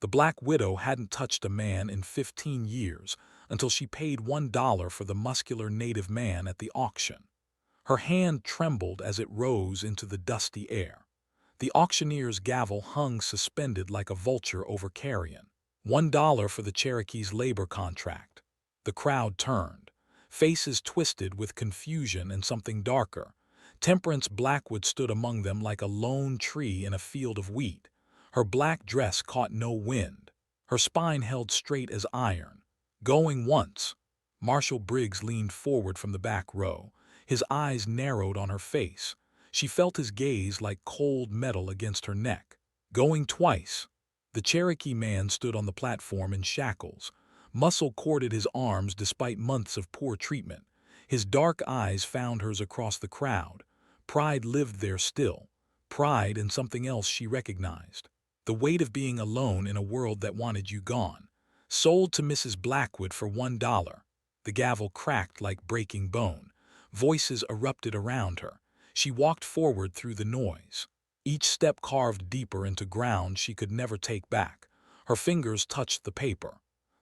The Black Widow hadn't touched a man in 15 years until she paid $1 for the muscular native man at the auction. Her hand trembled as it rose into the dusty air. The auctioneer's gavel hung suspended like a vulture over carrion. $1 for the Cherokee's labor contract. The crowd turned, faces twisted with confusion and something darker. Temperance Blackwood stood among them like a lone tree in a field of wheat. Her black dress caught no wind. Her spine held straight as iron. Going once. Marshal Briggs leaned forward from the back row. His eyes narrowed on her face. She felt his gaze like cold metal against her neck. Going twice. The Cherokee man stood on the platform in shackles. Muscle corded his arms despite months of poor treatment. His dark eyes found hers across the crowd. Pride lived there still. Pride in something else she recognized. The weight of being alone in a world that wanted you gone. Sold to Mrs. Blackwood for $1. The gavel cracked like breaking bone. Voices erupted around her. She walked forward through the noise. Each step carved deeper into ground she could never take back. Her fingers touched the paper.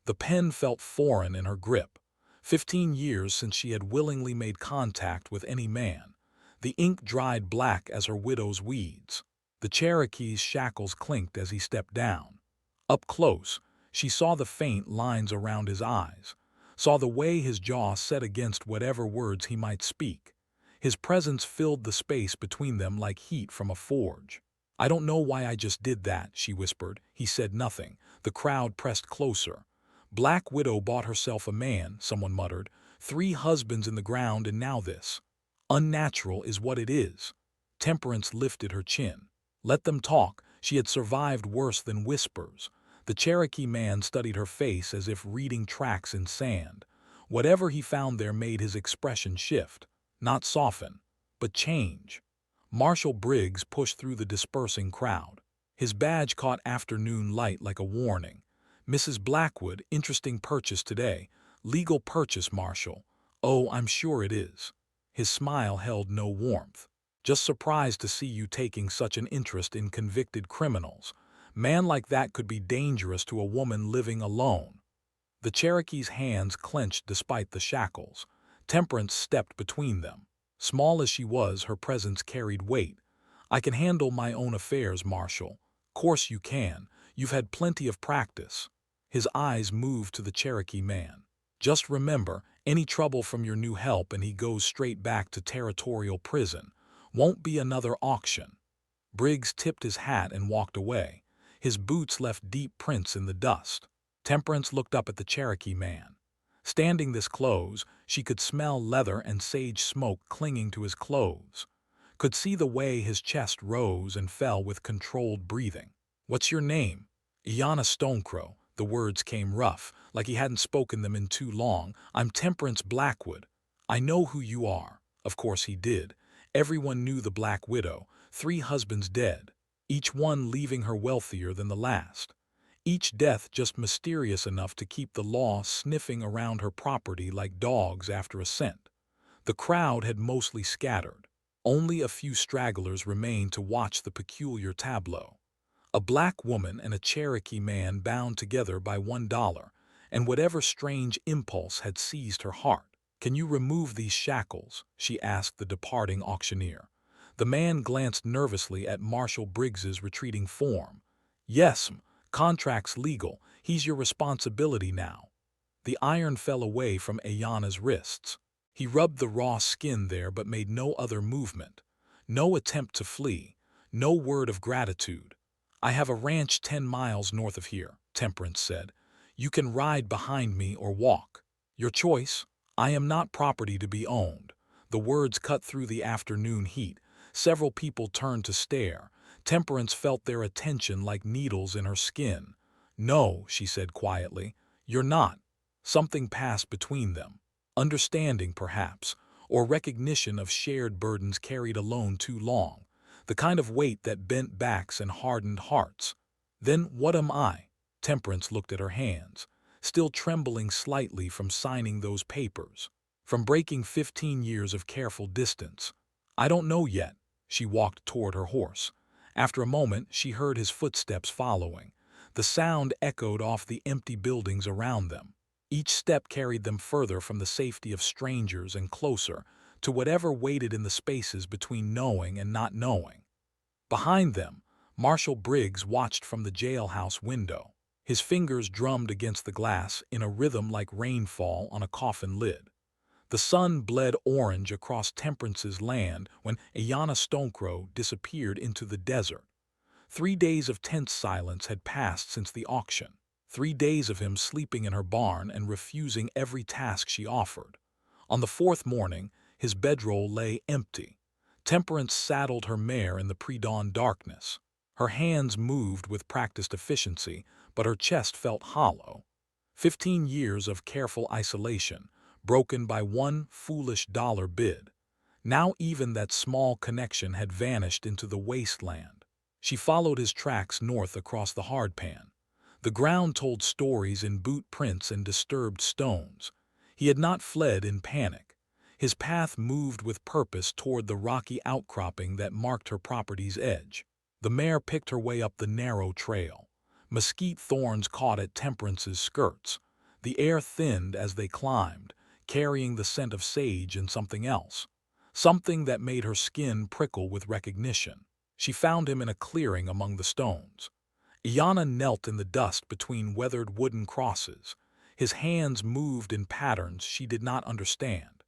The pen felt foreign in her grip. 15 years since she had willingly made contact with any man. The ink dried black as her widow's weeds. The Cherokee's shackles clinked as he stepped down. Up close, she saw the faint lines around his eyes, saw the way his jaw set against whatever words he might speak. His presence filled the space between them like heat from a forge. "I don't know why I just did that," she whispered. He said nothing. The crowd pressed closer. "Black Widow bought herself a man," someone muttered. "3 husbands in the ground and now this. Unnatural is what it is." Temperance lifted her chin. Let them talk. She had survived worse than whispers. The Cherokee man studied her face as if reading tracks in sand. Whatever he found there made his expression shift. Not soften, but change. Marshal Briggs pushed through the dispersing crowd. His badge caught afternoon light like a warning. "Mrs. Blackwood, interesting purchase today. Legal purchase, Marshal." "Oh, I'm sure it is." His smile held no warmth. "Just surprised to see you taking such an interest in convicted criminals. Man like that could be dangerous to a woman living alone." The Cherokee's hands clenched despite the shackles. Temperance stepped between them. Small as she was, her presence carried weight. "I can handle my own affairs, Marshal." "Course you can. You've had plenty of practice." His eyes moved to the Cherokee man. "Just remember, any trouble from your new help and he goes straight back to territorial prison. Won't be another auction." Briggs tipped his hat and walked away. His boots left deep prints in the dust. Temperance looked up at the Cherokee man. Standing this close, she could smell leather and sage smoke clinging to his clothes. Could see the way his chest rose and fell with controlled breathing. "What's your name?" "Iana Stonecrow." The words came rough, like he hadn't spoken them in too long. "I'm Temperance Blackwood." "I know who you are." Of course he did. Everyone knew the Black Widow. 3 husbands dead, each one leaving her wealthier than the last. Each death just mysterious enough to keep the law sniffing around her property like dogs after a scent. The crowd had mostly scattered. Only a few stragglers remained to watch the peculiar tableau. A black woman and a Cherokee man bound together by $1, and whatever strange impulse had seized her heart. "Can you remove these shackles?" she asked the departing auctioneer. The man glanced nervously at Marshal Briggs's retreating form. "Yes, contract's legal. He's your responsibility now." The iron fell away from Ayana's wrists. He rubbed the raw skin there but made no other movement. No attempt to flee. No word of gratitude. "I have a ranch 10 miles north of here," Temperance said. "You can ride behind me or walk. Your choice. I am not property to be owned." The words cut through the afternoon heat. Several people turned to stare. Temperance felt their attention like needles in her skin. "No," she said quietly, "you're not." Something passed between them. Understanding, perhaps, or recognition of shared burdens carried alone too long. The kind of weight that bent backs and hardened hearts. "Then what am I?" Temperance looked at her hands, still trembling slightly from signing those papers, from breaking 15 years of careful distance. "I don't know yet." She walked toward her horse. After a moment, she heard his footsteps following. The sound echoed off the empty buildings around them. Each step carried them further from the safety of strangers and closer to whatever waited in the spaces between knowing and not knowing. Behind them, Marshal Briggs watched from the jailhouse window. His fingers drummed against the glass in a rhythm like rainfall on a coffin lid. The sun bled orange across Temperance's land when Ayanna Stonecrow disappeared into the desert. 3 days of tense silence had passed since the auction. 3 days of him sleeping in her barn and refusing every task she offered. On the fourth morning, his bedroll lay empty. Temperance saddled her mare in the pre-dawn darkness. Her hands moved with practiced efficiency, but her chest felt hollow. 15 years of careful isolation, broken by one foolish dollar bid. Now even that small connection had vanished into the wasteland. She followed his tracks north across the hardpan. The ground told stories in boot prints and disturbed stones. He had not fled in panic. His path moved with purpose toward the rocky outcropping that marked her property's edge. The mare picked her way up the narrow trail. Mesquite thorns caught at Temperance's skirts. The air thinned as they climbed, carrying the scent of sage and something else. Something that made her skin prickle with recognition. She found him in a clearing among the stones. Ayanna knelt in the dust between weathered wooden crosses. His hands moved in patterns she did not understand.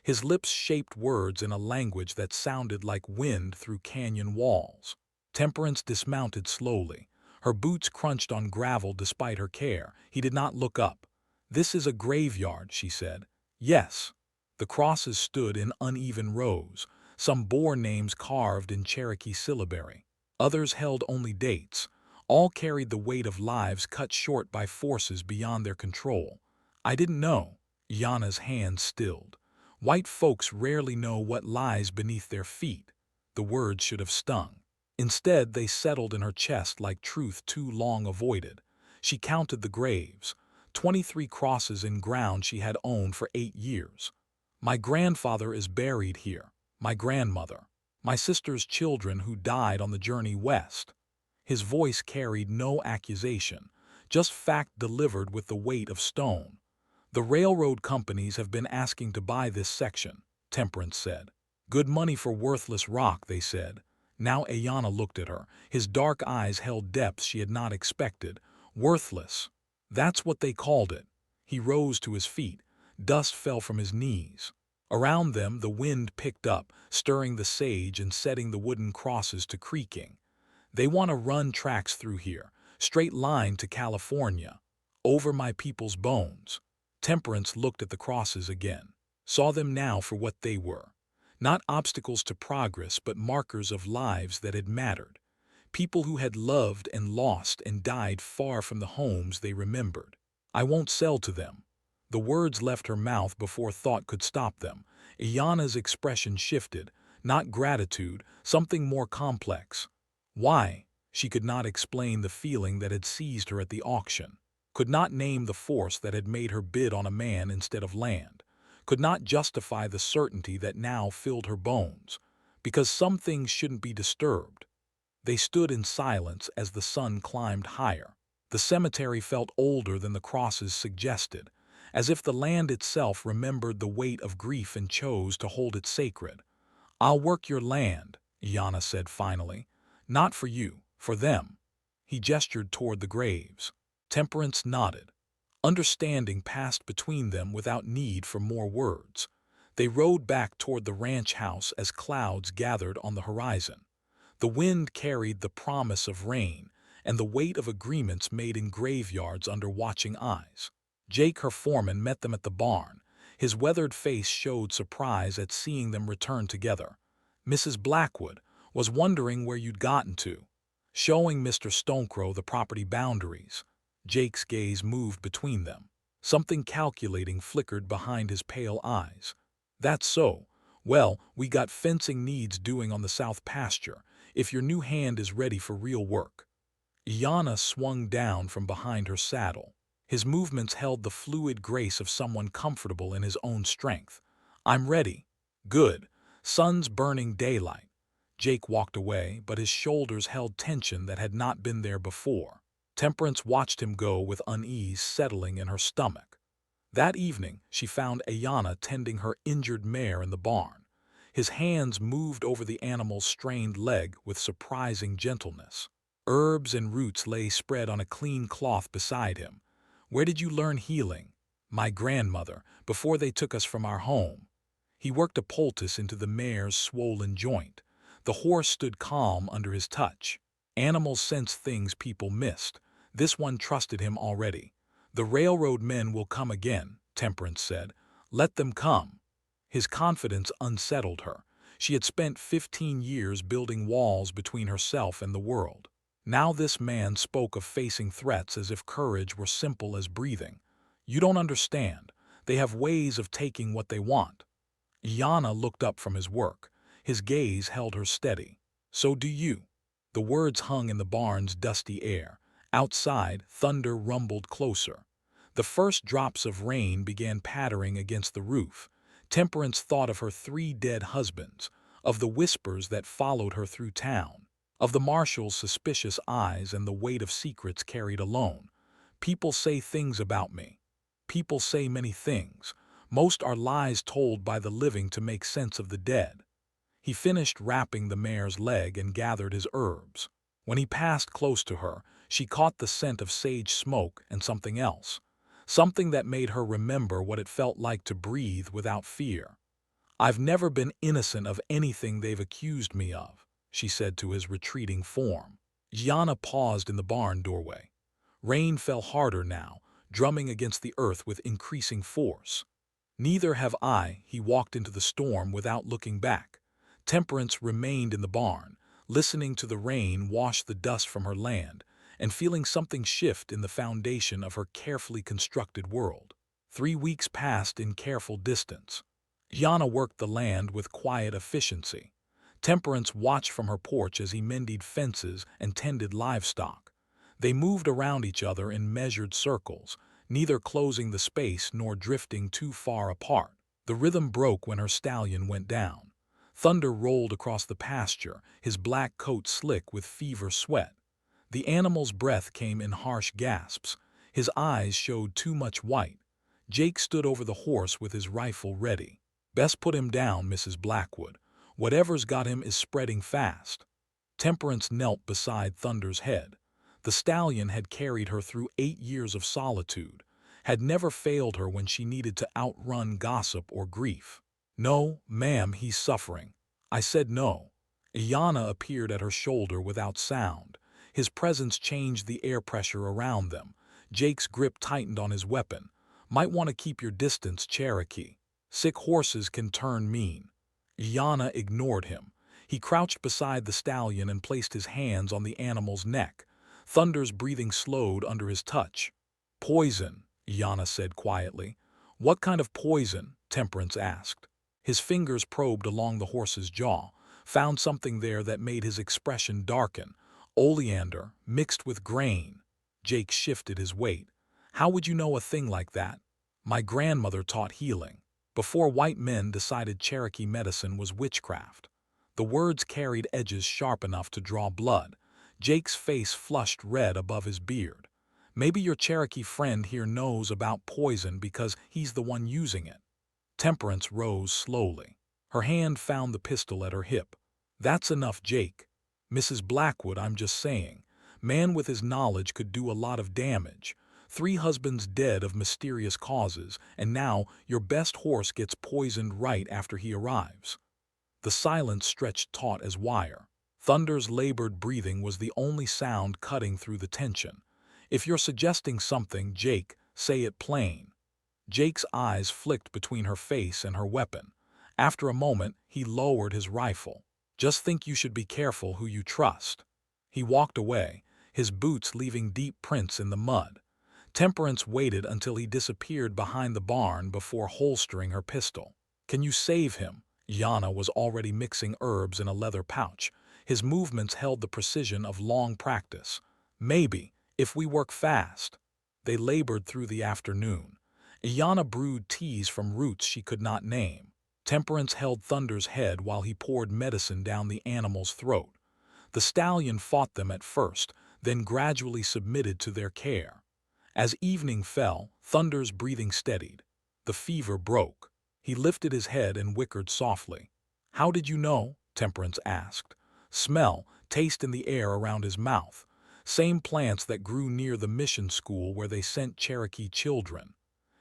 His lips shaped words in a language that sounded like wind through canyon walls. Temperance dismounted slowly. Her boots crunched on gravel despite her care. He did not look up. "This is a graveyard," she said. "Yes." The crosses stood in uneven rows, some bore names carved in Cherokee syllabary. Others held only dates. All carried the weight of lives cut short by forces beyond their control. "I didn't know." Ayanna's hands stilled. "White folks rarely know what lies beneath their feet." The words should have stung. Instead, they settled in her chest like truth too long avoided. She counted the graves. 23 crosses in ground she had owned for 8 years. "My grandfather is buried here. My grandmother. My sister's children who died on the journey west." His voice carried no accusation, just fact delivered with the weight of stone. "The railroad companies have been asking to buy this section," Temperance said. "Good money for worthless rock," they said. Now Ayanna looked at her. His dark eyes held depths she had not expected. "Worthless. That's what they called it." He rose to his feet. Dust fell from his knees. Around them the wind picked up, stirring the sage and setting the wooden crosses to creaking. "They want to run tracks through here, straight line to California. Over my people's bones." Temperance looked at the crosses again, saw them now for what they were. Not obstacles to progress, but markers of lives that had mattered. People who had loved and lost and died far from the homes they remembered. "I won't sell to them." The words left her mouth before thought could stop them. Ayanna's expression shifted. Not gratitude, something more complex. Why? She could not explain the feeling that had seized her at the auction. Could not name the force that had made her bid on a man instead of land. Could not justify the certainty that now filled her bones. Because some things shouldn't be disturbed. They stood in silence as the sun climbed higher. The cemetery felt older than the crosses suggested, as if the land itself remembered the weight of grief and chose to hold it sacred. "I'll work your land," Ayanna said finally. "Not for you, for them." He gestured toward the graves. Temperance nodded. Understanding passed between them without need for more words. They rode back toward the ranch house as clouds gathered on the horizon. The wind carried the promise of rain and the weight of agreements made in graveyards under watching eyes. Jake, her foreman, met them at the barn. His weathered face showed surprise at seeing them return together. "Mrs. Blackwood, was wondering where you'd gotten to." Showing Mr. Stonecrow the property boundaries. Jake's gaze moved between them. Something calculating flickered behind his pale eyes. "That's so. Well, we got fencing needs doing on the south pasture, if your new hand is ready for real work." Ayanna swung down from behind her saddle. His movements held the fluid grace of someone comfortable in his own strength. "I'm ready." "Good. Sun's burning daylight." Jake walked away, but his shoulders held tension that had not been there before. Temperance watched him go with unease settling in her stomach. That evening, she found Ayana tending her injured mare in the barn. His hands moved over the animal's strained leg with surprising gentleness. Herbs and roots lay spread on a clean cloth beside him. "Where did you learn healing?" "My grandmother, before they took us from our home." He worked a poultice into the mare's swollen joint. The horse stood calm under his touch. Animals sense things people missed. This one trusted him already. "The railroad men will come again," Temperance said. "Let them come." His confidence unsettled her. She had spent 15 years building walls between herself and the world. Now this man spoke of facing threats as if courage were simple as breathing. "You don't understand. They have ways of taking what they want." Yana looked up from his work. His gaze held her steady. "So do you." The words hung in the barn's dusty air. Outside, thunder rumbled closer. The first drops of rain began pattering against the roof. Temperance thought of her 3 dead husbands, of the whispers that followed her through town, of the marshal's suspicious eyes and the weight of secrets carried alone. "People say things about me. People say many things. Most are lies told by the living to make sense of the dead." He finished wrapping the mare's leg and gathered his herbs. When he passed close to her, she caught the scent of sage smoke and something else. Something that made her remember what it felt like to breathe without fear. "I've never been innocent of anything they've accused me of," she said to his retreating form. Yana paused in the barn doorway. Rain fell harder now, drumming against the earth with increasing force. "Neither have I." He walked into the storm without looking back. Temperance remained in the barn, listening to the rain wash the dust from her land, and feeling something shift in the foundation of her carefully constructed world. 3 weeks passed in careful distance. Yana worked the land with quiet efficiency. Temperance watched from her porch as he mended fences and tended livestock. They moved around each other in measured circles, neither closing the space nor drifting too far apart. The rhythm broke when her stallion went down. Thunder rolled across the pasture, his black coat slick with fever sweat. The animal's breath came in harsh gasps. His eyes showed too much white. Jake stood over the horse with his rifle ready. "Best put him down, Mrs. Blackwood. Whatever's got him is spreading fast." Temperance knelt beside Thunder's head. The stallion had carried her through 8 years of solitude, had never failed her when she needed to outrun gossip or grief. "No, ma'am, he's suffering." I said no. Iyana appeared at her shoulder without sound. His presence changed the air pressure around them. Jake's grip tightened on his weapon. "Might want to keep your distance, Cherokee. Sick horses can turn mean." Iyana ignored him. He crouched beside the stallion and placed his hands on the animal's neck. Thunder's breathing slowed under his touch. "Poison," Iyana said quietly. "What kind of poison?" Temperance asked. His fingers probed along the horse's jaw, found something there that made his expression darken. "Oleander, mixed with grain." Jake shifted his weight. "How would you know a thing like that?" "My grandmother taught healing, before white men decided Cherokee medicine was witchcraft." The words carried edges sharp enough to draw blood. Jake's face flushed red above his beard. "Maybe your Cherokee friend here knows about poison because he's the one using it." Temperance rose slowly. Her hand found the pistol at her hip. "That's enough, Jake." "Mrs. Blackwood, I'm just saying. Man with his knowledge could do a lot of damage. 3 husbands dead of mysterious causes, and now your best horse gets poisoned right after he arrives." The silence stretched taut as wire. Thunder's labored breathing was the only sound cutting through the tension. "If you're suggesting something, Jake, say it plain." Jake's eyes flicked between her face and her weapon. After a moment, he lowered his rifle. "Just think you should be careful who you trust." He walked away, his boots leaving deep prints in the mud. Temperance waited until he disappeared behind the barn before holstering her pistol. "Can you save him?" Yana was already mixing herbs in a leather pouch. His movements held the precision of long practice. "Maybe, if we work fast." They labored through the afternoon. Iyana brewed teas from roots she could not name. Temperance held Thunder's head while he poured medicine down the animal's throat. The stallion fought them at first, then gradually submitted to their care. As evening fell, Thunder's breathing steadied. The fever broke. He lifted his head and whickered softly. "How did you know?" Temperance asked. "Smell, taste in the air around his mouth. Same plants that grew near the mission school where they sent Cherokee children."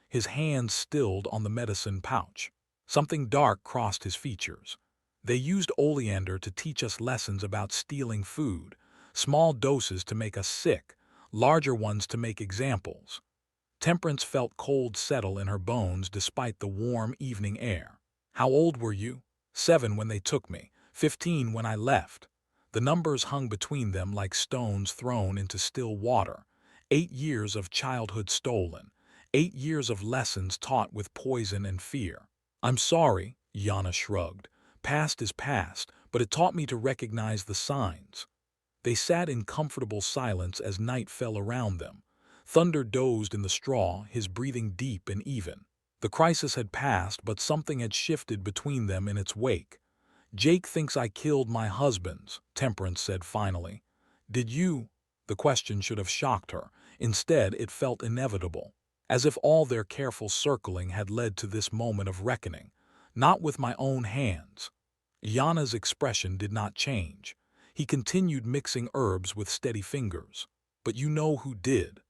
His hand stilled on the medicine pouch. Something dark crossed his features. "They used oleander to teach us lessons about stealing food. Small doses to make us sick, larger ones to make examples." Temperance felt cold settle in her bones despite the warm evening air. "How old were you?" "7 when they took me, 15 when I left." The numbers hung between them like stones thrown into still water. 8 years of childhood stolen. 8 years of lessons taught with poison and fear. "I'm sorry," Yana shrugged. "Past is past, but it taught me to recognize the signs." They sat in comfortable silence as night fell around them. Thunder dozed in the straw, his breathing deep and even. The crisis had passed, but something had shifted between them in its wake. "Jake thinks I killed my husbands," Temperance said finally. "Did you?" The question should have shocked her. Instead, it felt inevitable, as if all their careful circling had led to this moment of reckoning. "Not with my own hands." Yana's expression did not change. He continued mixing herbs with steady fingers. "But you know who did."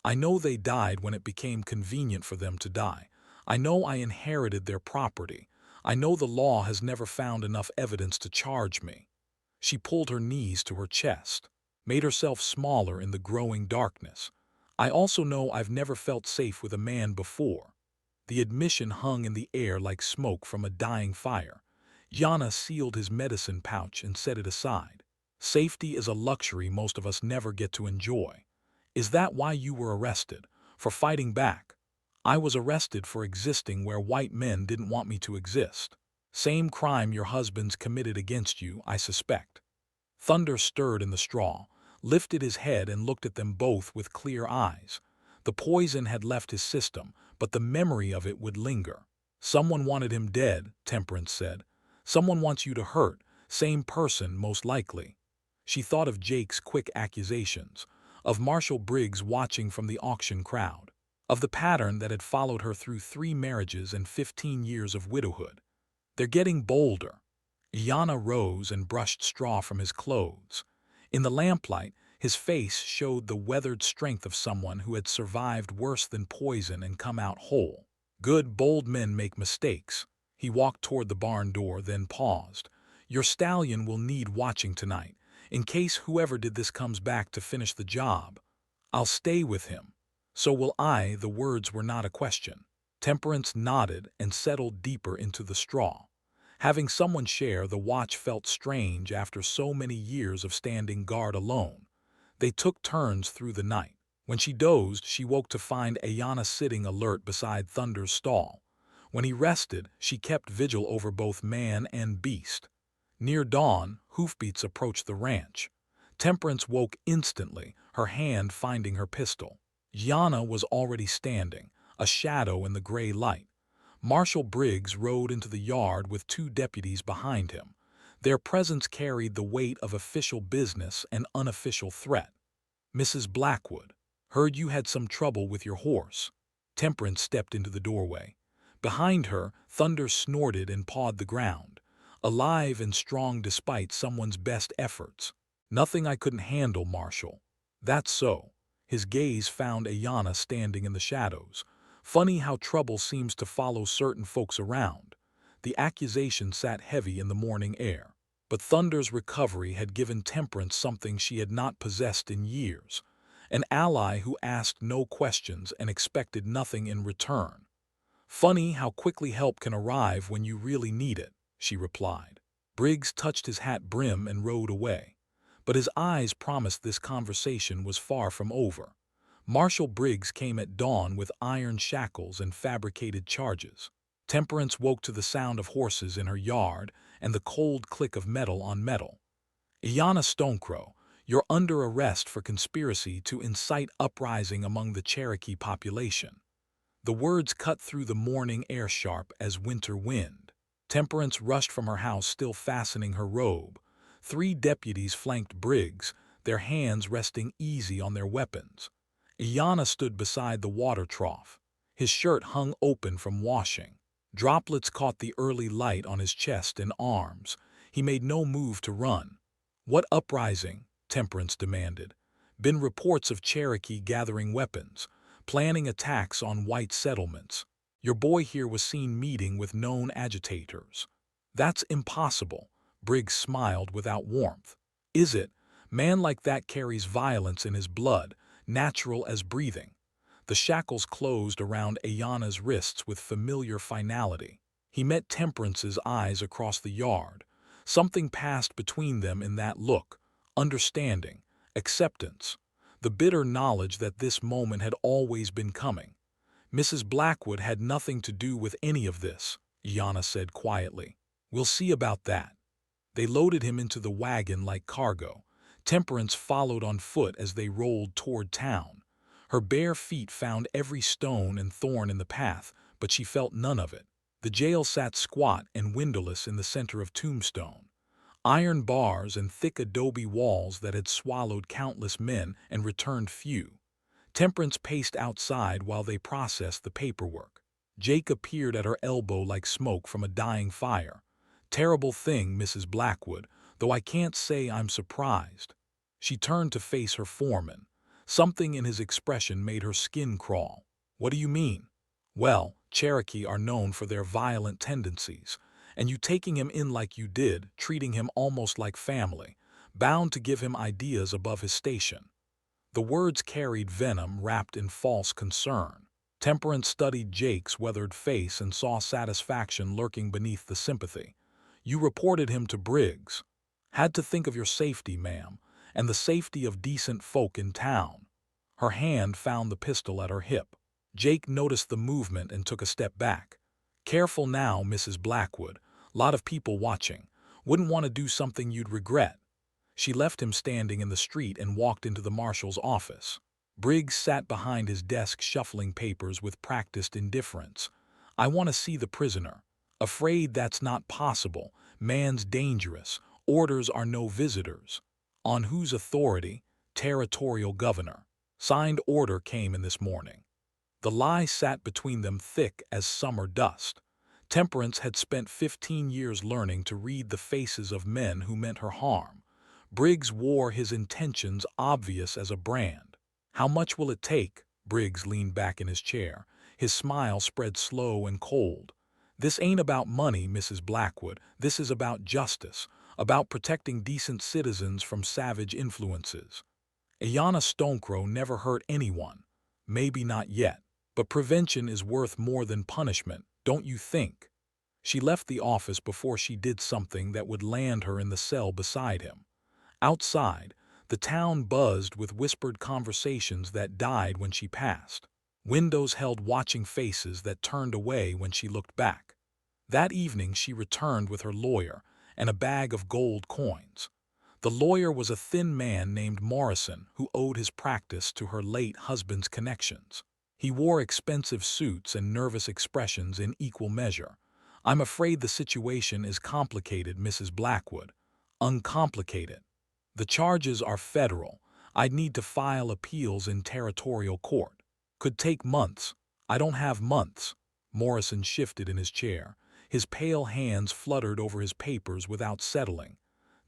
"I know they died when it became convenient for them to die. I know I inherited their property. I know the law has never found enough evidence to charge me." She pulled her knees to her chest, made herself smaller in the growing darkness. "I also know I've never felt safe with a man before." The admission hung in the air like smoke from a dying fire. Yana sealed his medicine pouch and set it aside. "Safety is a luxury most of us never get to enjoy." "Is that why you were arrested? For fighting back?" "I was arrested for existing where white men didn't want me to exist." "Same crime your husbands committed against you, I suspect." Thunder stirred in the straw, lifted his head and looked at them both with clear eyes. The poison had left his system, but the memory of it would linger. "Someone wanted him dead," Temperance said. "Someone wants you to hurt. Same person, most likely." She thought of Jake's quick accusations, of Marshall Briggs watching from the auction crowd, of the pattern that had followed her through 3 marriages and 15 years of widowhood. "They're getting bolder." Yana rose and brushed straw from his clothes. In the lamplight, his face showed the weathered strength of someone who had survived worse than poison and come out whole. "Good, bold men make mistakes." He walked toward the barn door, then paused. "Your stallion will need watching tonight, in case whoever did this comes back to finish the job." "I'll stay with him." "So will I." The words were not a question. Temperance nodded and settled deeper into the straw. Having someone share the watch felt strange after so many years of standing guard alone. They took turns through the night. When she dozed, she woke to find Ayana sitting alert beside Thunder's stall. When he rested, she kept vigil over both man and beast. Near dawn, hoofbeats approached the ranch. Temperance woke instantly, her hand finding her pistol. Yana was already standing, a shadow in the gray light. Marshall Briggs rode into the yard with 2 deputies behind him. Their presence carried the weight of official business and unofficial threat. "Mrs. Blackwood, heard you had some trouble with your horse." Temperance stepped into the doorway. Behind her, Thunder snorted and pawed the ground, alive and strong despite someone's best efforts. "Nothing I couldn't handle, Marshall." "That's so." His gaze found Ayana standing in the shadows. "Funny how trouble seems to follow certain folks around." The accusation sat heavy in the morning air. But Thunder's recovery had given Temperance something she had not possessed in years. An ally who asked no questions and expected nothing in return. "Funny how quickly help can arrive when you really need it," she replied. Briggs touched his hat brim and rode away. But his eyes promised this conversation was far from over. Marshall Briggs came at dawn with iron shackles and fabricated charges. Temperance woke to the sound of horses in her yard and the cold click of metal on metal. "Iana Stonecrow, you're under arrest for conspiracy to incite uprising among the Cherokee population." The words cut through the morning air sharp as winter wind. Temperance rushed from her house still fastening her robe. 3 deputies flanked Briggs, their hands resting easy on their weapons. Iana stood beside the water trough. His shirt hung open from washing. Droplets caught the early light on his chest and arms. He made no move to run. "What uprising?" Temperance demanded. "Been reports of Cherokee gathering weapons, planning attacks on white settlements. Your boy here was seen meeting with known agitators." "That's impossible." Briggs smiled without warmth. "Is it? Man like that carries violence in his blood, natural as breathing." The shackles closed around Ayana's wrists with familiar finality. He met Temperance's eyes across the yard. Something passed between them in that look: understanding, acceptance, the bitter knowledge that this moment had always been coming. "Mrs. Blackwood had nothing to do with any of this," Ayana said quietly. "We'll see about that." They loaded him into the wagon like cargo. Temperance followed on foot as they rolled toward town. Her bare feet found every stone and thorn in the path, but she felt none of it. The jail sat squat and windowless in the center of Tombstone. Iron bars and thick adobe walls that had swallowed countless men and returned few. Temperance paced outside while they processed the paperwork. Jake appeared at her elbow like smoke from a dying fire. "Terrible thing, Mrs. Blackwood, though I can't say I'm surprised." She turned to face her foreman. Something in his expression made her skin crawl. "What do you mean?" "Well, Cherokee are known for their violent tendencies, and you taking him in like you did, treating him almost like family, bound to give him ideas above his station." The words carried venom wrapped in false concern. Temperance studied Jake's weathered face and saw satisfaction lurking beneath the sympathy. "You reported him to Briggs." "Had to think of your safety, ma'am, and the safety of decent folk in town." Her hand found the pistol at her hip. Jake noticed the movement and took a step back. "Careful now, Mrs. Blackwood. Lot of people watching. Wouldn't want to do something you'd regret." She left him standing in the street and walked into the marshal's office. Briggs sat behind his desk shuffling papers with practiced indifference. "I want to see the prisoner." "Afraid that's not possible. Man's dangerous. Orders are no visitors." "On whose authority?" "Territorial governor." Signed order came in this morning. The lie sat between them thick as summer dust. Temperance had spent 15 years learning to read the faces of men who meant her harm. Briggs wore his intentions obvious as a brand. "How much will it take?" Briggs leaned back in his chair. His smile spread slow and cold. "This ain't about money, Mrs. Blackwood. This is about justice, about protecting decent citizens from savage influences." Ayana Stonecrow never hurt anyone. Maybe not yet. But prevention is worth more than punishment, don't you think? She left the office before she did something that would land her in the cell beside him. Outside, the town buzzed with whispered conversations that died when she passed. Windows held watching faces that turned away when she looked back. That evening she returned with her lawyer and a bag of gold coins. The lawyer was a thin man named Morrison who owed his practice to her late husband's connections. He wore expensive suits and nervous expressions in equal measure. "I'm afraid the situation is complicated, Mrs. Blackwood." "Uncomplicated." "The charges are federal. I'd need to file appeals in territorial court. Could take months." "I don't have months." Morrison shifted in his chair. His pale hands fluttered over his papers without settling.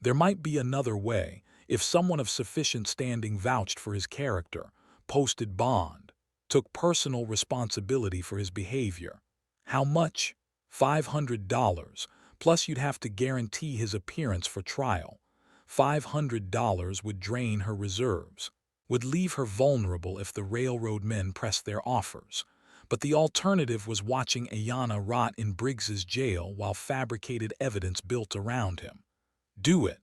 "There might be another way, if someone of sufficient standing vouched for his character, posted bond, took personal responsibility for his behavior." "How much?" $500, plus you'd have to guarantee his appearance for trial. $500 would drain her reserves, would leave her vulnerable if the railroad men pressed their offers. But the alternative was watching Ayana rot in Briggs's jail while fabricated evidence built around him. "Do it."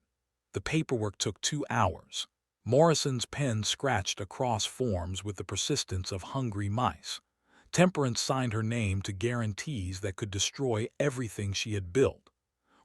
The paperwork took 2 hours. Morrison's pen scratched across forms with the persistence of hungry mice. Temperance signed her name to guarantees that could destroy everything she had built.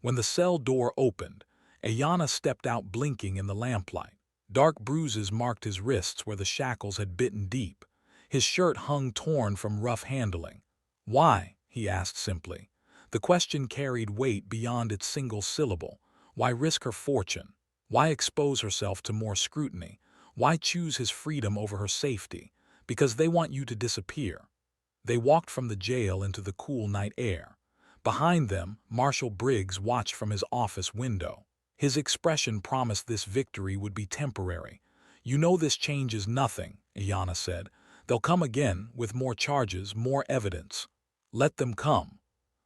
When the cell door opened, Ayana stepped out blinking in the lamplight. Dark bruises marked his wrists where the shackles had bitten deep. His shirt hung torn from rough handling. "Why?" he asked simply. The question carried weight beyond its single syllable. Why risk her fortune? Why expose herself to more scrutiny? Why choose his freedom over her safety? Because they want you to disappear. They walked from the jail into the cool night air. Behind them, Marshal Briggs watched from his office window. His expression promised this victory would be temporary. "You know this changes nothing," Ayanna said. "They'll come again, with more charges, more evidence. Let them come."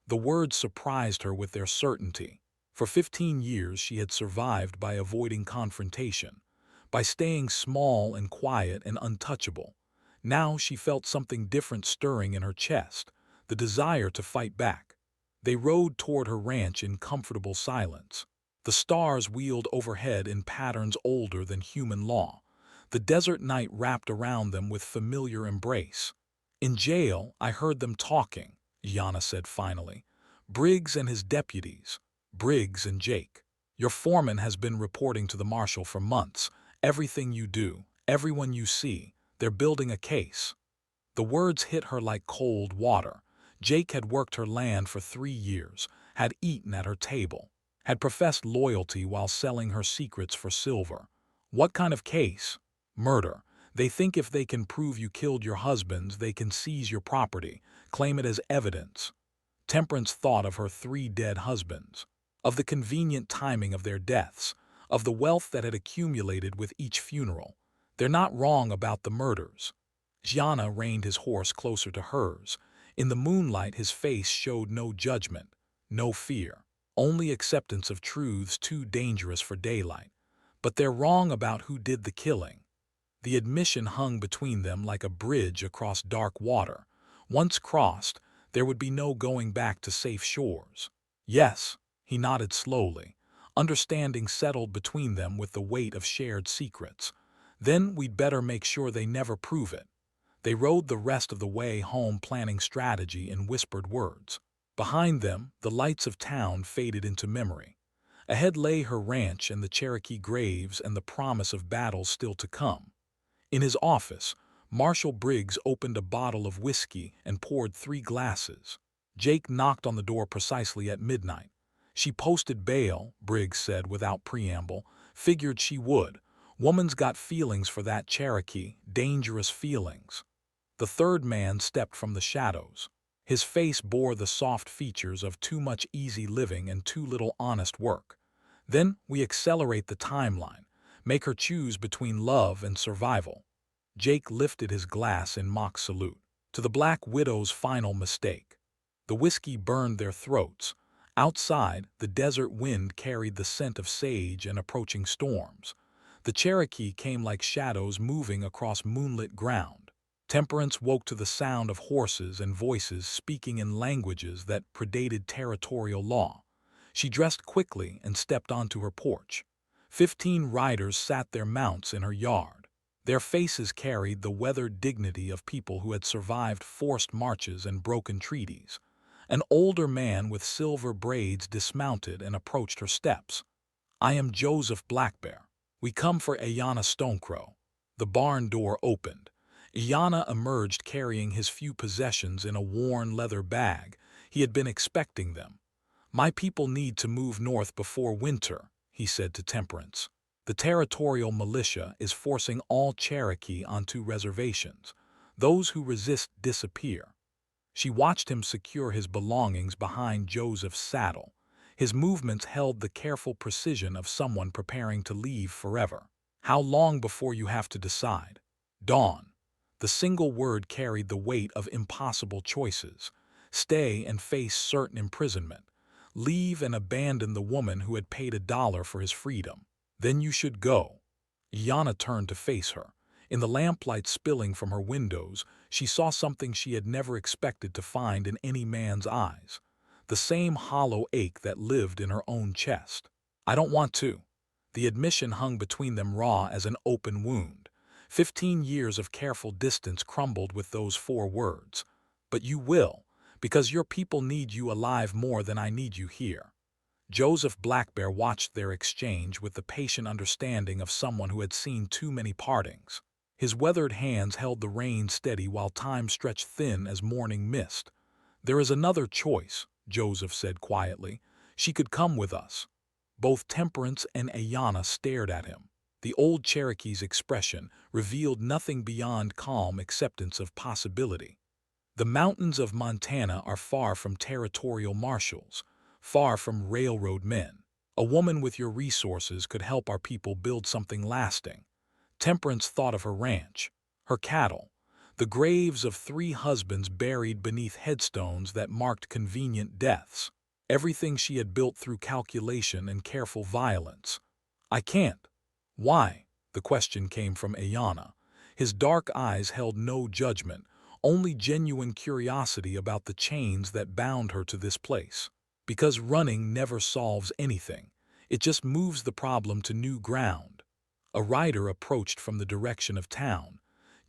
The words surprised her with their certainty. For 15 years she had survived by avoiding confrontation, by staying small and quiet and untouchable. Now she felt something different stirring in her chest, the desire to fight back. They rode toward her ranch in comfortable silence. The stars wheeled overhead in patterns older than human law. The desert night wrapped around them with familiar embrace. "In jail, I heard them talking," Yana said finally. "Briggs and his deputies. Briggs and Jake. Your foreman has been reporting to the marshal for months. Everything you do, everyone you see, they're building a case." The words hit her like cold water. Jake had worked her land for 3 years, had eaten at her table, had professed loyalty while selling her secrets for silver. What kind of case? Murder. They think if they can prove you killed your husbands, they can seize your property, claim it as evidence. Temperance thought of her 3 dead husbands, of the convenient timing of their deaths, of the wealth that had accumulated with each funeral. They're not wrong about the murders. Gianna reined his horse closer to hers. In the moonlight his face showed no judgment, no fear, only acceptance of truths too dangerous for daylight. But they're wrong about who did the killing. The admission hung between them like a bridge across dark water. Once crossed, there would be no going back to safe shores. "Yes," he nodded slowly. Understanding settled between them with the weight of shared secrets. "Then we'd better make sure they never prove it." They rode the rest of the way home planning strategy in whispered words. Behind them, the lights of town faded into memory. Ahead lay her ranch and the Cherokee graves and the promise of battles still to come. In his office, Marshal Briggs opened a bottle of whiskey and poured 3 glasses. Jake knocked on the door precisely at midnight. "She posted bail," Briggs said without preamble. "Figured she would. Woman's got feelings for that Cherokee, dangerous feelings." The third man stepped from the shadows. His face bore the soft features of too much easy living and too little honest work. "Then we accelerate the timeline, make her choose between love and survival." Jake lifted his glass in mock salute. "To the Black Widow's final mistake." The whiskey burned their throats. Outside, the desert wind carried the scent of sage and approaching storms. The Cherokee came like shadows moving across moonlit ground. Temperance woke to the sound of horses and voices speaking in languages that predated territorial law. She dressed quickly and stepped onto her porch. 15 riders sat their mounts in her yard. Their faces carried the weathered dignity of people who had survived forced marches and broken treaties. An older man with silver braids dismounted and approached her steps. "I am Joseph Blackbear. We come for Ayanna Stonecrow." The barn door opened. Ayanna emerged carrying his few possessions in a worn leather bag. He had been expecting them. "My people need to move north before winter," he said to Temperance. "The territorial militia is forcing all Cherokee onto reservations. Those who resist disappear." She watched him secure his belongings behind Joseph's saddle. His movements held the careful precision of someone preparing to leave forever. "How long before you have to decide?" "Dawn." The single word carried the weight of impossible choices. Stay and face certain imprisonment. Leave and abandon the woman who had paid $1 for his freedom. Then you should go. Yana turned to face her. In the lamplight spilling from her windows, she saw something she had never expected to find in any man's eyes. The same hollow ache that lived in her own chest. "I don't want to." The admission hung between them raw as an open wound. 15 years of careful distance crumbled with those 4 words. "But you will, because your people need you alive more than I need you here." Joseph Blackbear watched their exchange with the patient understanding of someone who had seen too many partings. His weathered hands held the reins steady while time stretched thin as morning mist. "There is another choice," Joseph said quietly. "She could come with us." Both Temperance and Ayanna stared at him. The old Cherokee's expression revealed nothing beyond calm acceptance of possibility. The mountains of Montana are far from territorial marshals, far from railroad men. A woman with your resources could help our people build something lasting. Temperance thought of her ranch, her cattle, the graves of 3 husbands buried beneath headstones that marked convenient deaths. Everything she had built through calculation and careful violence. I can't. Why? The question came from Ayanna. His dark eyes held no judgment, only genuine curiosity about the chains that bound her to this place. Because running never solves anything. It just moves the problem to new ground. A rider approached from the direction of town.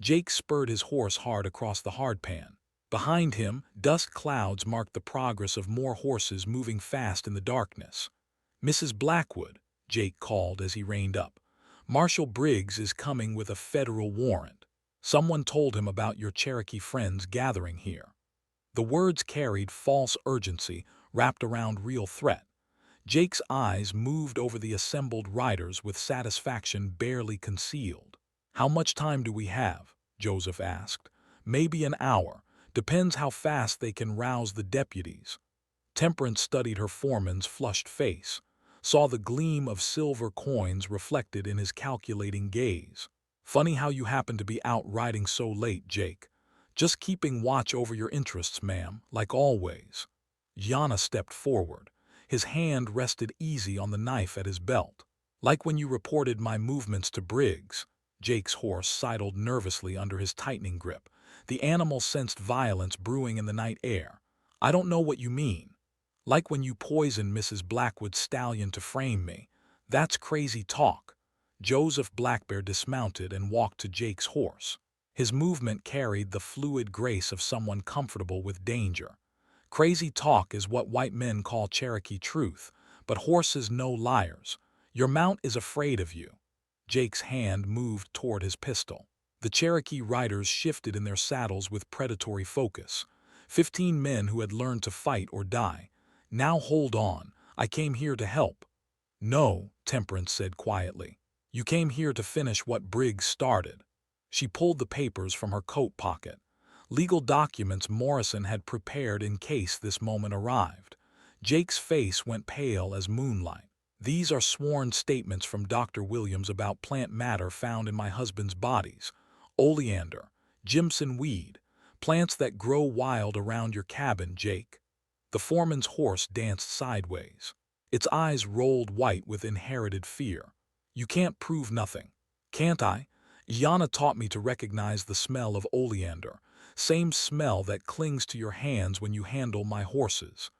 Jake spurred his horse hard across the hardpan. Behind him, dust clouds marked the progress of more horses moving fast in the darkness. "Mrs. Blackwood," Jake called as he reined up. "Marshal Briggs is coming with a federal warrant. Someone told him about your Cherokee friends gathering here." The words carried false urgency wrapped around real threat. Jake's eyes moved over the assembled riders with satisfaction barely concealed. "How much time do we have?" Joseph asked. "Maybe an hour. Depends how fast they can rouse the deputies." Temperance studied her foreman's flushed face, saw the gleam of silver coins reflected in his calculating gaze. "Funny how you happen to be out riding so late, Jake. Just keeping watch over your interests, ma'am, like always." Yana stepped forward. His hand rested easy on the knife at his belt. "Like when you reported my movements to Briggs." Jake's horse sidled nervously under his tightening grip. The animal sensed violence brewing in the night air. "I don't know what you mean." "Like when you poisoned Mrs. Blackwood's stallion to frame me. That's crazy talk." Joseph Blackbear dismounted and walked to Jake's horse. His movement carried the fluid grace of someone comfortable with danger. "Crazy talk is what white men call Cherokee truth, but horses know liars. Your mount is afraid of you." Jake's hand moved toward his pistol. The Cherokee riders shifted in their saddles with predatory focus. 15 men who had learned to fight or die. "Now hold on, I came here to help." "No," Temperance said quietly. "You came here to finish what Briggs started." She pulled the papers from her coat pocket. Legal documents Morrison had prepared in case this moment arrived. Jake's face went pale as moonlight. "These are sworn statements from Dr. Williams about plant matter found in my husband's bodies. Oleander, Jimson weed, plants that grow wild around your cabin, Jake." The foreman's horse danced sideways. Its eyes rolled white with inherited fear. "You can't prove nothing." "Can't I? Yana taught me to recognize the smell of oleander, same smell that clings to your hands when you handle my horses."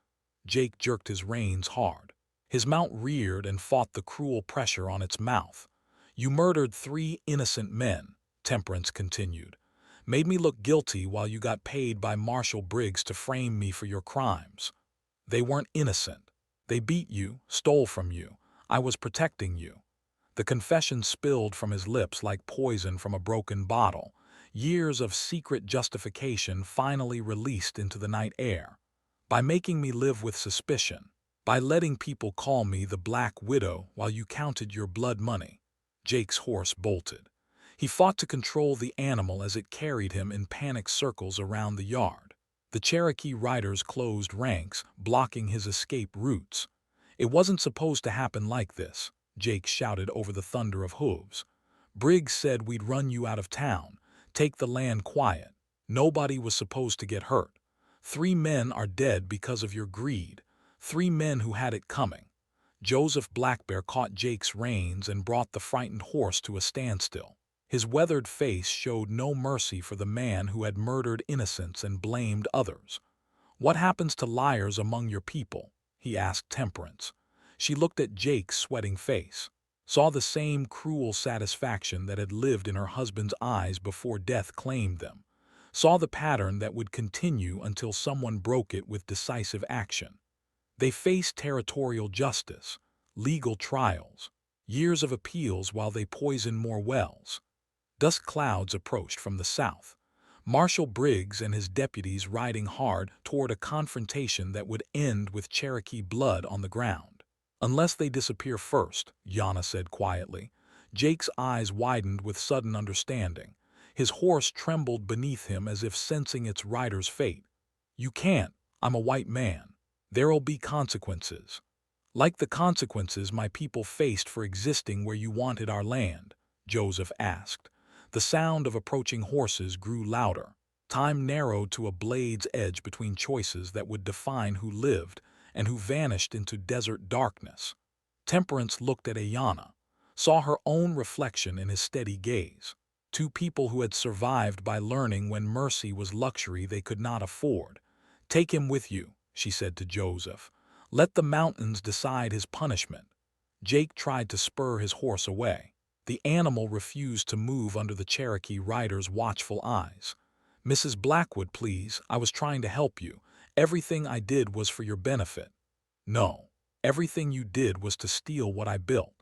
Jake jerked his reins hard. His mount reared and fought the cruel pressure on its mouth. "You murdered 3 innocent men," Temperance continued. "Made me look guilty while you got paid by Marshal Briggs to frame me for your crimes. They weren't innocent. They beat you, stole from you. I was protecting you." The confession spilled from his lips like poison from a broken bottle. Years of secret justification finally released into the night air. "By making me live with suspicion. By letting people call me the Black Widow while you counted your blood money." Jake's horse bolted. He fought to control the animal as it carried him in panic circles around the yard. The Cherokee riders closed ranks, blocking his escape routes. "It wasn't supposed to happen like this," Jake shouted over the thunder of hooves. "Briggs said we'd run you out of town, take the land quiet. Nobody was supposed to get hurt. 3 men are dead because of your greed. 3 men who had it coming." Joseph Blackbear caught Jake's reins and brought the frightened horse to a standstill. His weathered face showed no mercy for the man who had murdered innocents and blamed others. "What happens to liars among your people?" he asked Temperance. She looked at Jake's sweating face, saw the same cruel satisfaction that had lived in her husband's eyes before death claimed them, saw the pattern that would continue until someone broke it with decisive action. They faced territorial justice, legal trials, years of appeals while they poisoned more wells. Dust clouds approached from the south. Marshal Briggs and his deputies riding hard toward a confrontation that would end with Cherokee blood on the ground. Unless they disappear first, Yana said quietly. Jake's eyes widened with sudden understanding. His horse trembled beneath him as if sensing its rider's fate. You can't. I'm a white man. There'll be consequences. Like the consequences my people faced for existing where you wanted our land, Joseph asked. The sound of approaching horses grew louder. Time narrowed to a blade's edge between choices that would define who lived and who vanished into desert darkness. Temperance looked at Ayana, saw her own reflection in his steady gaze. Two people who had survived by learning when mercy was luxury they could not afford. Take him with you, she said to Joseph. Let the mountains decide his punishment. Jake tried to spur his horse away. The animal refused to move under the Cherokee rider's watchful eyes. Mrs. Blackwood, please, I was trying to help you. Everything I did was for your benefit. No, everything you did was to steal what I built.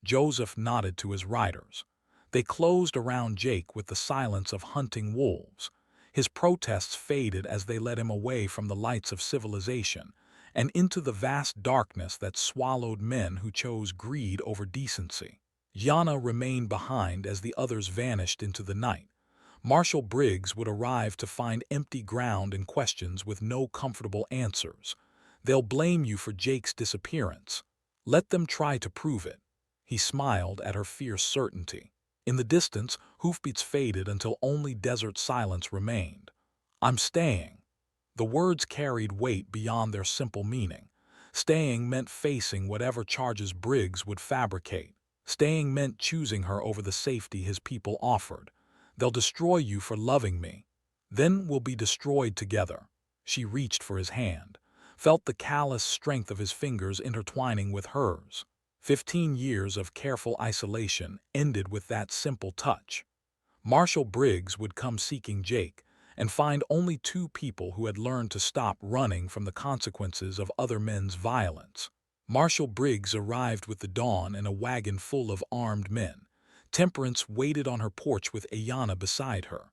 Joseph nodded to his riders. They closed around Jake with the silence of hunting wolves. His protests faded as they led him away from the lights of civilization and into the vast darkness that swallowed men who chose greed over decency. Yana remained behind as the others vanished into the night. Marshal Briggs would arrive to find empty ground and questions with no comfortable answers. They'll blame you for Jake's disappearance. Let them try to prove it. He smiled at her fierce certainty. In the distance, hoofbeats faded until only desert silence remained. I'm staying. The words carried weight beyond their simple meaning. Staying meant facing whatever charges Briggs would fabricate. Staying meant choosing her over the safety his people offered. They'll destroy you for loving me. Then we'll be destroyed together. She reached for his hand, felt the callous strength of his fingers intertwining with hers. 15 years of careful isolation ended with that simple touch. Marshal Briggs would come seeking Jake and find only two people who had learned to stop running from the consequences of other men's violence. Marshal Briggs arrived with the dawn in a wagon full of armed men. Temperance waited on her porch with Ayana beside her.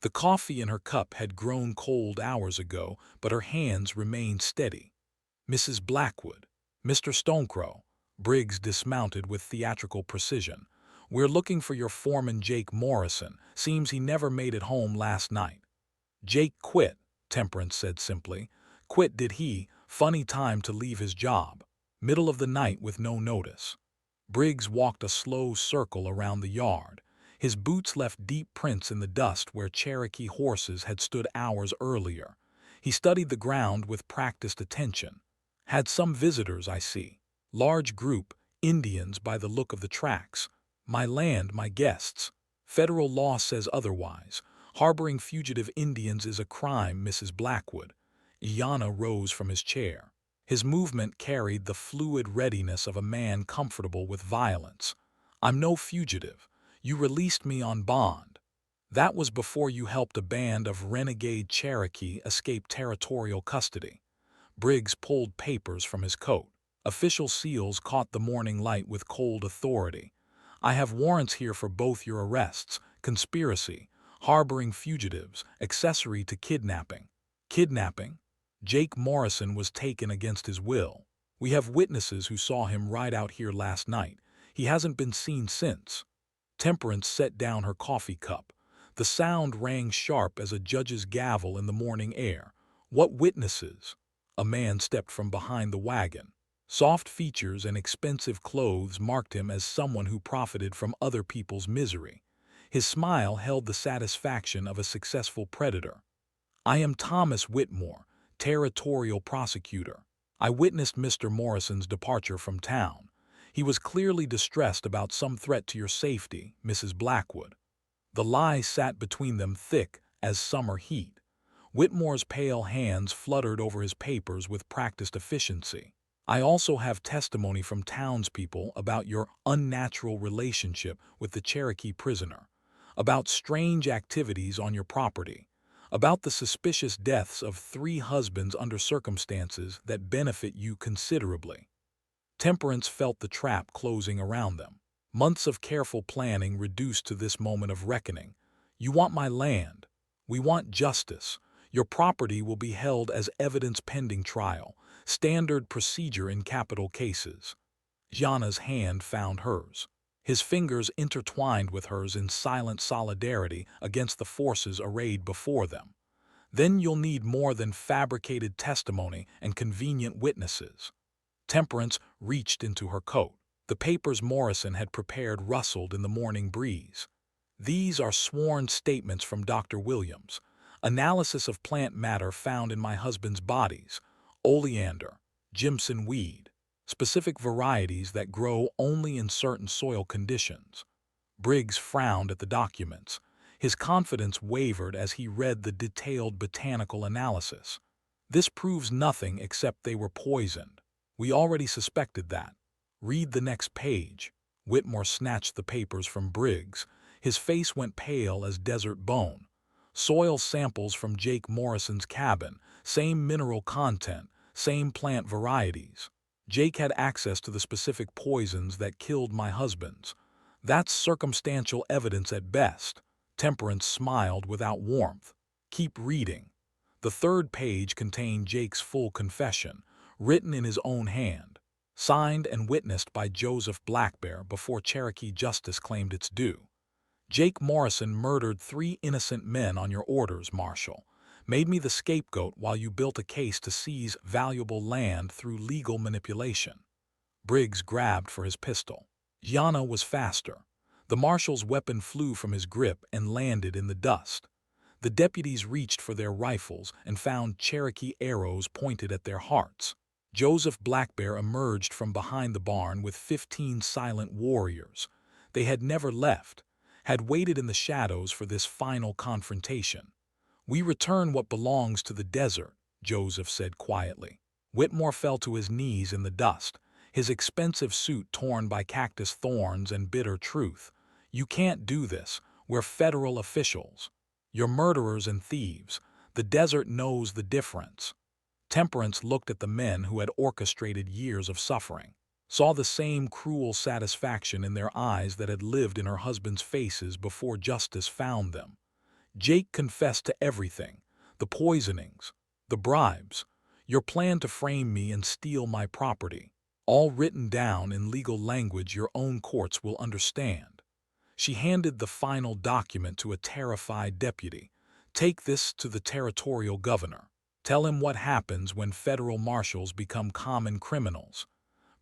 The coffee in her cup had grown cold hours ago, but her hands remained steady. Mrs. Blackwood, Mr. Stonecrow, Briggs dismounted with theatrical precision. We're looking for your foreman Jake Morrison. Seems he never made it home last night. Jake quit, Temperance said simply. Quit did he? Funny time to leave his job. Middle of the night with no notice. Briggs walked a slow circle around the yard. His boots left deep prints in the dust where Cherokee horses had stood hours earlier. He studied the ground with practiced attention. Had some visitors, I see. Large group, Indians by the look of the tracks. My land, my guests. Federal law says otherwise. Harboring fugitive Indians is a crime, Mrs. Blackwood. Iana rose from his chair. His movement carried the fluid readiness of a man comfortable with violence. I'm no fugitive. You released me on bond. That was before you helped a band of renegade Cherokee escape territorial custody. Briggs pulled papers from his coat. Official seals caught the morning light with cold authority. I have warrants here for both your arrests, conspiracy, harboring fugitives, accessory to kidnapping. Kidnapping? Jake Morrison was taken against his will. We have witnesses who saw him ride out here last night. He hasn't been seen since. Temperance set down her coffee cup. The sound rang sharp as a judge's gavel in the morning air. What witnesses? A man stepped from behind the wagon. Soft features and expensive clothes marked him as someone who profited from other people's misery. His smile held the satisfaction of a successful predator. I am Thomas Whitmore, territorial prosecutor. I witnessed Mr. Morrison's departure from town. He was clearly distressed about some threat to your safety, Mrs. Blackwood. The lie sat between them thick as summer heat. Whitmore's pale hands fluttered over his papers with practiced efficiency. I also have testimony from townspeople about your unnatural relationship with the Cherokee prisoner, about strange activities on your property, about the suspicious deaths of 3 husbands under circumstances that benefit you considerably. Temperance felt the trap closing around them. Months of careful planning reduced to this moment of reckoning. You want my land. We want justice. Your property will be held as evidence pending trial. standard procedure in capital cases. Jana's hand found hers. His fingers intertwined with hers in silent solidarity against the forces arrayed before them. Then you'll need more than fabricated testimony and convenient witnesses. Temperance reached into her coat. The papers Morrison had prepared rustled in the morning breeze. These are sworn statements from Dr. Williams. Analysis of plant matter found in my husband's bodies. Oleander, Jimson weed. Specific varieties that grow only in certain soil conditions. Briggs frowned at the documents. His confidence wavered as he read the detailed botanical analysis. This proves nothing except they were poisoned. We already suspected that. Read the next page. Whitmore snatched the papers from Briggs. His face went pale as desert bone. Soil samples from Jake Morrison's cabin, same mineral content, same plant varieties. Jake had access to the specific poisons that killed my husbands. That's circumstantial evidence at best. Temperance smiled without warmth. Keep reading. The third page contained Jake's full confession, written in his own hand, signed and witnessed by Joseph Blackbear before Cherokee justice claimed its due. Jake Morrison murdered 3 innocent men on your orders, Marshal. Made me the scapegoat while you built a case to seize valuable land through legal manipulation. Briggs grabbed for his pistol. Jana was faster. The marshal's weapon flew from his grip and landed in the dust. The deputies reached for their rifles and found Cherokee arrows pointed at their hearts. Joseph Blackbear emerged from behind the barn with 15 silent warriors. They had never left, had waited in the shadows for this final confrontation. We return what belongs to the desert, Joseph said quietly. Whitmore fell to his knees in the dust, his expensive suit torn by cactus thorns and bitter truth. You can't do this. We're federal officials. You're murderers and thieves. The desert knows the difference. Temperance looked at the men who had orchestrated years of suffering, saw the same cruel satisfaction in their eyes that had lived in her husband's faces before justice found them. Jake confessed to everything, the poisonings, the bribes, your plan to frame me and steal my property, all written down in legal language your own courts will understand. She handed the final document to a terrified deputy. Take this to the territorial governor. Tell him what happens when federal marshals become common criminals.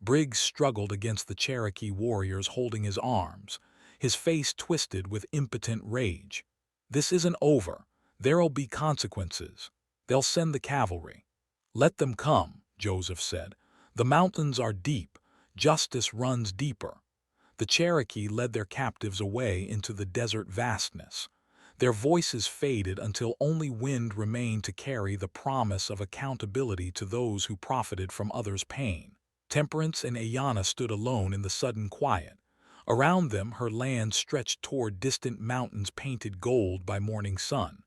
Briggs struggled against the Cherokee warriors holding his arms, his face twisted with impotent rage. This isn't over. There'll be consequences. They'll send the cavalry. Let them come, Joseph said. The mountains are deep. Justice runs deeper. The Cherokee led their captives away into the desert vastness. Their voices faded until only wind remained to carry the promise of accountability to those who profited from others' pain. Temperance and Ayana stood alone in the sudden quiet. Around them, her land stretched toward distant mountains painted gold by morning sun.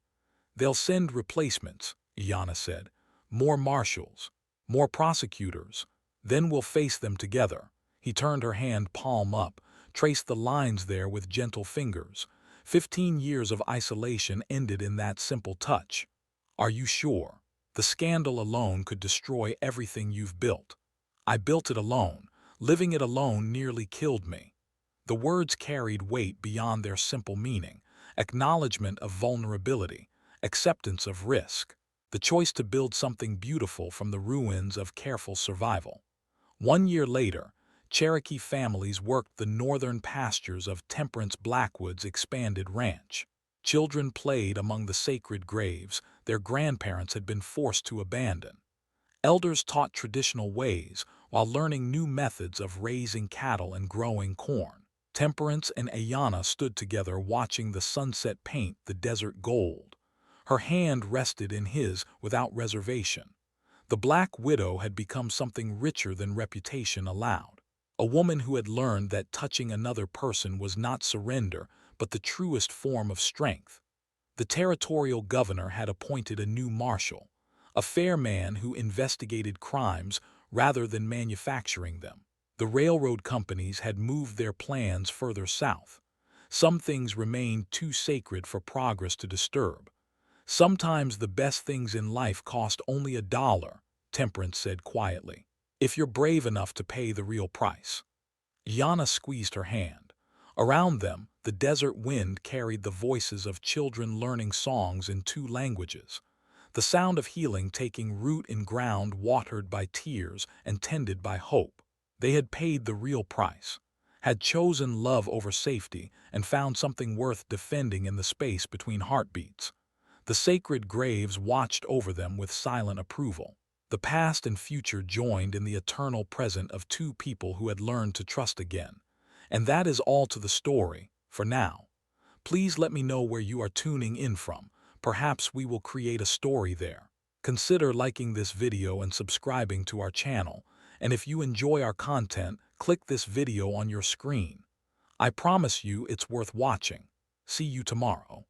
They'll send replacements, Ayana said. More marshals, more prosecutors. Then we'll face them together. He turned her hand palm up, traced the lines there with gentle fingers. 15 years of isolation ended in that simple touch. Are you sure? The scandal alone could destroy everything you've built. I built it alone. Living it alone nearly killed me. The words carried weight beyond their simple meaning, acknowledgement of vulnerability, acceptance of risk, the choice to build something beautiful from the ruins of careful survival. 1 year later, Cherokee families worked the northern pastures of Temperance Blackwood's expanded ranch. Children played among the sacred graves their grandparents had been forced to abandon. Elders taught traditional ways while learning new methods of raising cattle and growing corn. Temperance and Ayana stood together watching the sunset paint the desert gold. Her hand rested in his without reservation. The Black Widow had become something richer than reputation allowed. A woman who had learned that touching another person was not surrender, but the truest form of strength. The territorial governor had appointed a new marshal, a fair man who investigated crimes rather than manufacturing them. The railroad companies had moved their plans further south. Some things remained too sacred for progress to disturb. Sometimes the best things in life cost only $1. Temperance said quietly, "if you're brave enough to pay the real price." Yana squeezed her hand. Around them, the desert wind carried the voices of children learning songs in 2 languages. The sound of healing taking root in ground watered by tears and tended by hope. They had paid the real price, had chosen love over safety, and found something worth defending in the space between heartbeats. The sacred graves watched over them with silent approval. The past and future joined in the eternal present of 2 people who had learned to trust again. And that is all to the story, for now. Please let me know where you are tuning in from. Perhaps we will create a story there. Consider liking this video and subscribing to our channel. And if you enjoy our content, click this video on your screen. I promise you it's worth watching. See you tomorrow.